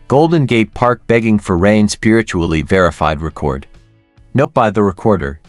Golden Gate Park begging for rain spiritually verified record. Note by the recorder.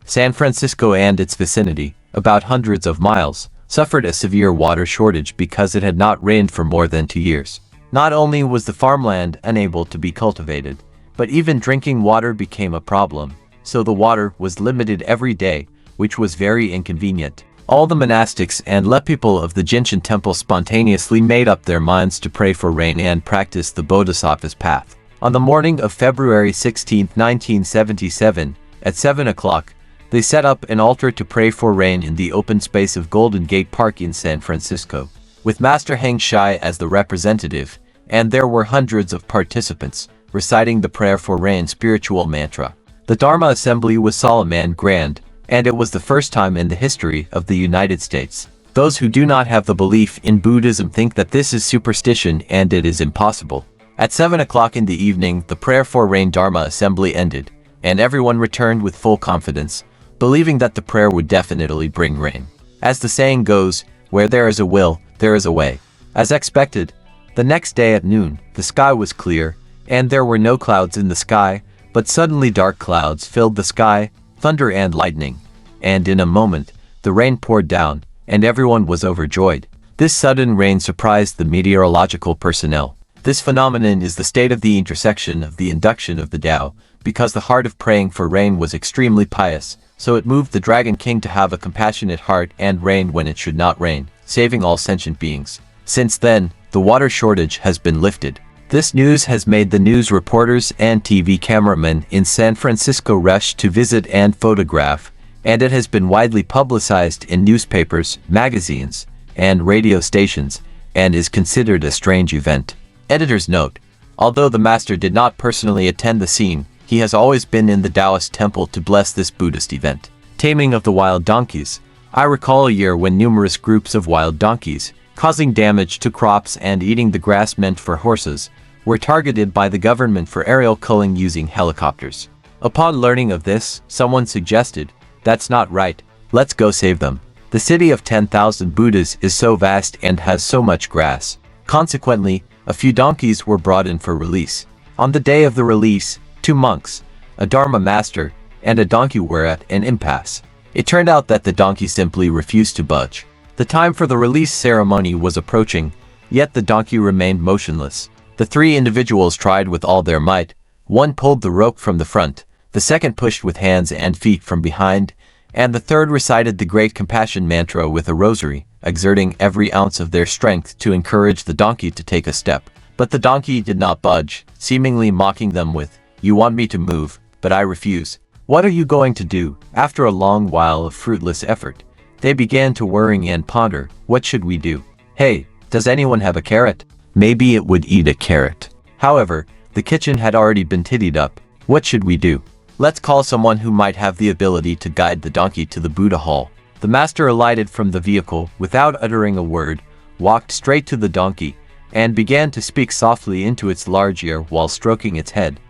San Francisco and its vicinity, about hundreds of miles, suffered a severe water shortage because it had not rained for more than 2 years. Not only was the farmland unable to be cultivated, but even drinking water became a problem, so the water was limited every day, which was very inconvenient. All the monastics and lay people of the Jinshan temple spontaneously made up their minds to pray for rain and practice the Bodhisattva's path. On the morning of February 16, 1977, at 7 o'clock, they set up an altar to pray for rain in the open space of Golden Gate Park in San Francisco, with Master Heng Shai as the representative, and there were hundreds of participants, reciting the prayer for rain spiritual mantra. The Dharma assembly was solemn and grand, and it was the first time in the history of the United States. Those who do not have the belief in Buddhism think that this is superstition and it is impossible. At 7 o'clock in the evening, the prayer for rain Dharma assembly ended, and everyone returned with full confidence, believing that the prayer would definitely bring rain. As the saying goes, where there is a will, there is a way. As expected, the next day at noon, the sky was clear, and there were no clouds in the sky, but suddenly dark clouds filled the sky, thunder and lightning, and in a moment, the rain poured down, and everyone was overjoyed. This sudden rain surprised the meteorological personnel. This phenomenon is the state of the intersection of the induction of the Tao, because the heart of praying for rain was extremely pious, so it moved the Dragon King to have a compassionate heart and rain when it should not rain, saving all sentient beings. Since then, the water shortage has been lifted. This news has made the news reporters and TV cameramen in San Francisco rush to visit and photograph, and it has been widely publicized in newspapers, magazines, and radio stations, and is considered a strange event. Editor's note: although the master did not personally attend the scene, he has always been in the Taoist temple to bless this Buddhist event. Taming of the wild donkeys. I recall a year when numerous groups of wild donkeys, causing damage to crops and eating the grass meant for horses, were targeted by the government for aerial culling using helicopters. Upon learning of this, someone suggested, "That's not right, let's go save them." The city of 10,000 Buddhas is so vast and has so much grass. Consequently, a few donkeys were brought in for release. On the day of the release, 2 monks, a Dharma Master, and a donkey were at an impasse. It turned out that the donkey simply refused to budge. The time for the release ceremony was approaching, yet the donkey remained motionless. The 3 individuals tried with all their might. One pulled the rope from the front, the second pushed with hands and feet from behind, and the third recited the great compassion mantra with a rosary, exerting every ounce of their strength to encourage the donkey to take a step. But the donkey did not budge, seemingly mocking them with, "You want me to move, but I refuse. What are you going to do?" After a long while of fruitless effort, they began to worry and ponder, "What should we do? Hey, does anyone have a carrot? Maybe it would eat a carrot." However, the kitchen had already been tidied up. "What should we do? Let's call someone who might have the ability to guide the donkey to the Buddha hall." The master alighted from the vehicle without uttering a word, walked straight to the donkey, and began to speak softly into its large ear while stroking its head.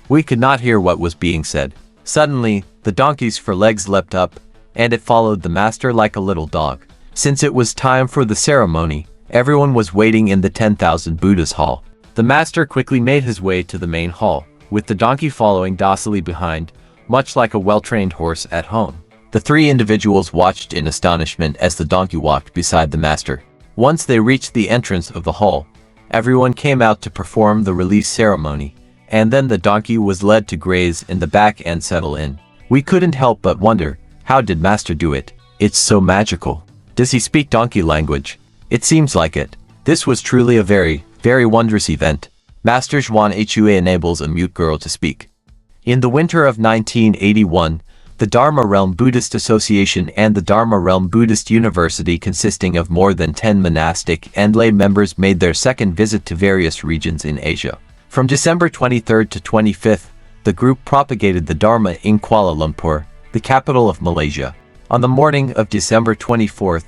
We could not hear what was being said. Suddenly, the donkey's forelegs leapt up, and it followed the master like a little dog. Since it was time for the ceremony, everyone was waiting in the 10,000 Buddhas hall. The master quickly made his way to the main hall, with the donkey following docilely behind, much like a well-trained horse at home. The 3 individuals watched in astonishment as the donkey walked beside the master. Once they reached the entrance of the hall, everyone came out to perform the release ceremony, and then the donkey was led to graze in the back and settle in. We couldn't help but wonder, how did master do it? It's so magical. Does he speak donkey language? It seems like it. This was truly a very, very wondrous event. Master Xuanhua enables a mute girl to speak. In the winter of 1981, the Dharma Realm Buddhist Association and the Dharma Realm Buddhist University, consisting of more than 10 monastic and lay members, made their second visit to various regions in Asia. From December 23rd to 25th, the group propagated the Dharma in Kuala Lumpur, the capital of Malaysia. On the morning of December 24th,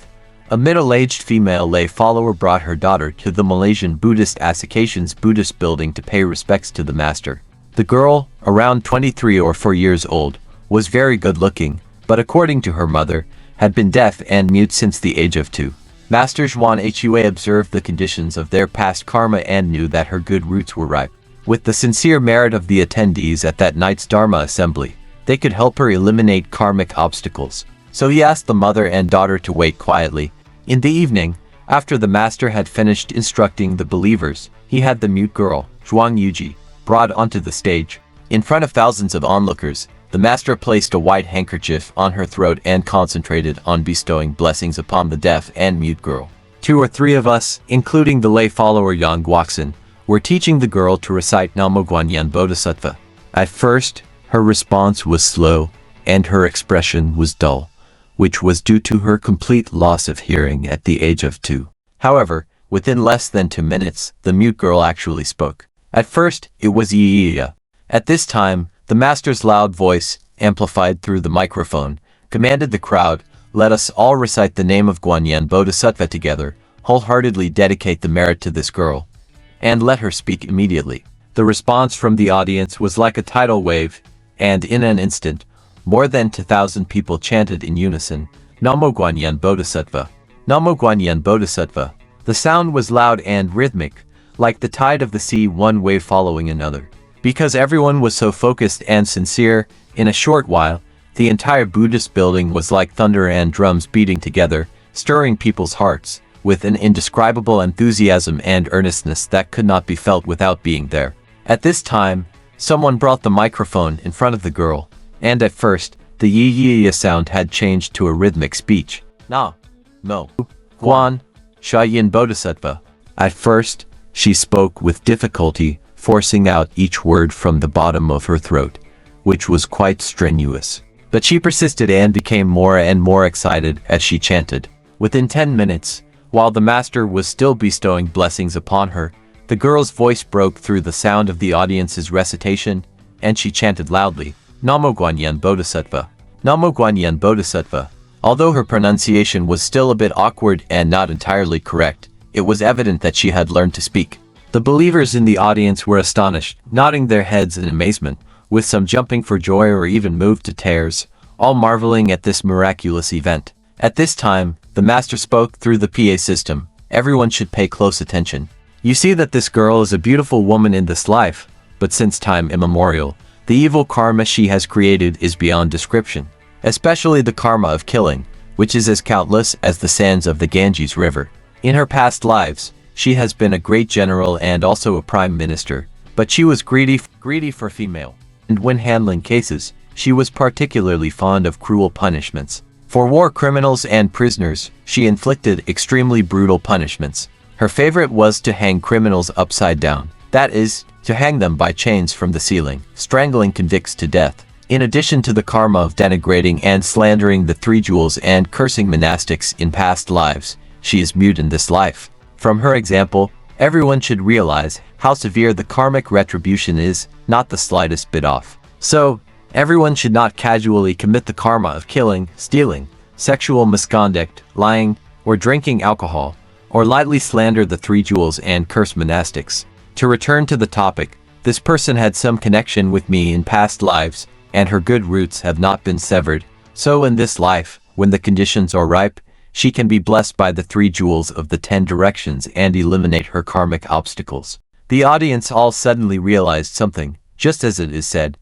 a middle-aged female lay follower brought her daughter to the Malaysian Buddhist Association's Buddhist building to pay respects to the master. The girl, around 23 or 4 years old, was very good-looking, but according to her mother, had been deaf and mute since the age of 2. Master Xuanhua observed the conditions of their past karma and knew that her good roots were ripe. With the sincere merit of the attendees at that night's Dharma assembly, they could help her eliminate karmic obstacles. So he asked the mother and daughter to wait quietly. In the evening, after the master had finished instructing the believers, he had the mute girl, Xuanhua, brought onto the stage. In front of thousands of onlookers, the master placed a white handkerchief on her throat and concentrated on bestowing blessings upon the deaf and mute girl. 2 or 3 of us, including the lay follower Yang Guoxin, were teaching the girl to recite Namo Guanyin Bodhisattva. At first, her response was slow, and her expression was dull, which was due to her complete loss of hearing at the age of 2. However, within less than 2 minutes, the mute girl actually spoke. At first, it was Yi. At this time, the master's loud voice, amplified through the microphone, commanded the crowd, "Let us all recite the name of Guanyin Bodhisattva together, wholeheartedly dedicate the merit to this girl, and let her speak immediately." The response from the audience was like a tidal wave, and in an instant, more than 2,000 people chanted in unison, "Namo Guanyin Bodhisattva! Namo Guanyin Bodhisattva!" The sound was loud and rhythmic, like the tide of the sea, one wave following another. Because everyone was so focused and sincere, in a short while, the entire Buddhist building was like thunder and drums beating together, stirring people's hearts, with an indescribable enthusiasm and earnestness that could not be felt without being there. At this time, someone brought the microphone in front of the girl, and at first, the yi sound had changed to a rhythmic speech. Na, Mo, Guan, Shayin Bodhisattva. At first, she spoke with difficulty, forcing out each word from the bottom of her throat, which was quite strenuous. But she persisted and became more and more excited as she chanted. Within 10 minutes, while the master was still bestowing blessings upon her, the girl's voice broke through the sound of the audience's recitation, and she chanted loudly, "Namo Guanyin Bodhisattva! Namo Guanyin Bodhisattva!" Although her pronunciation was still a bit awkward and not entirely correct, it was evident that she had learned to speak. The believers in the audience were astonished, nodding their heads in amazement, with some jumping for joy or even moved to tears, all marveling at this miraculous event. At this time, the master spoke through the PA system. Everyone should pay close attention. You see that this girl is a beautiful woman in this life, but since time immemorial, the evil karma she has created is beyond description, especially the karma of killing, which is as countless as the sands of the Ganges River. In her past lives, she has been a great general and also a prime minister, but she was greedy for female. And when handling cases, she was particularly fond of cruel punishments. For war criminals and prisoners, she inflicted extremely brutal punishments. Her favorite was to hang criminals upside down, that is, to hang them by chains from the ceiling. Strangling convicts to death. In addition to the karma of denigrating and slandering the 3 jewels and cursing monastics in past lives, she is mute in this life. From her example, everyone should realize how severe the karmic retribution is, not the slightest bit off. So, everyone should not casually commit the karma of killing, stealing, sexual misconduct, lying, or drinking alcohol, or lightly slander the 3 jewels and curse monastics. To return to the topic, this person had some connection with me in past lives, and her good roots have not been severed. So in this life, when the conditions are ripe, she can be blessed by the 3 jewels of the 10 directions and eliminate her karmic obstacles. The audience all suddenly realized something, just as it is said.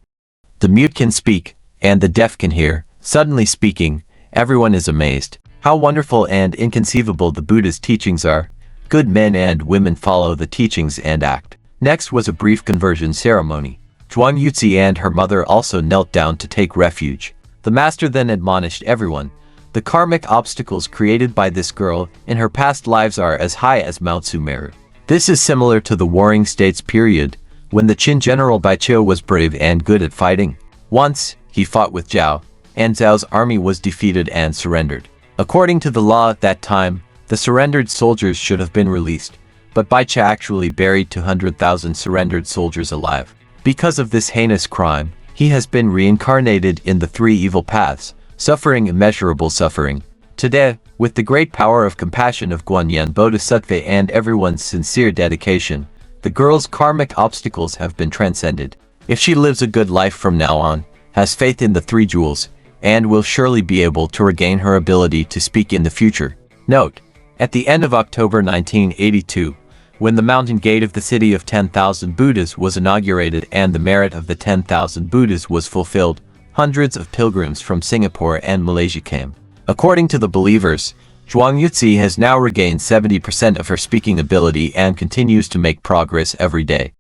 The mute can speak, and the deaf can hear. Suddenly speaking, everyone is amazed. How wonderful and inconceivable the Buddha's teachings are. Good men and women follow the teachings and act. Next was a brief conversion ceremony. Xuanhua and her mother also knelt down to take refuge. The master then admonished everyone. The karmic obstacles created by this girl in her past lives are as high as Mount Sumeru. This is similar to the Warring States period, when the Qin general Baiqiu was brave and good at fighting. Once, he fought with Zhao, and Zhao's army was defeated and surrendered. According to the law at that time, the surrendered soldiers should have been released, but Baiqiu actually buried 200,000 surrendered soldiers alive. Because of this heinous crime, he has been reincarnated in the 3 evil paths, suffering immeasurable suffering. Today, with the great power of compassion of Guanyin Bodhisattva and everyone's sincere dedication, the girl's karmic obstacles have been transcended. If she lives a good life from now on, has faith in the 3 jewels, and will surely be able to regain her ability to speak in the future. Note: At the end of October 1982, when the mountain gate of the city of 10,000 Buddhas was inaugurated and the merit of the 10,000 Buddhas was fulfilled, hundreds of pilgrims from Singapore and Malaysia came. According to the believers, Xuanhua has now regained 70% of her speaking ability and continues to make progress every day.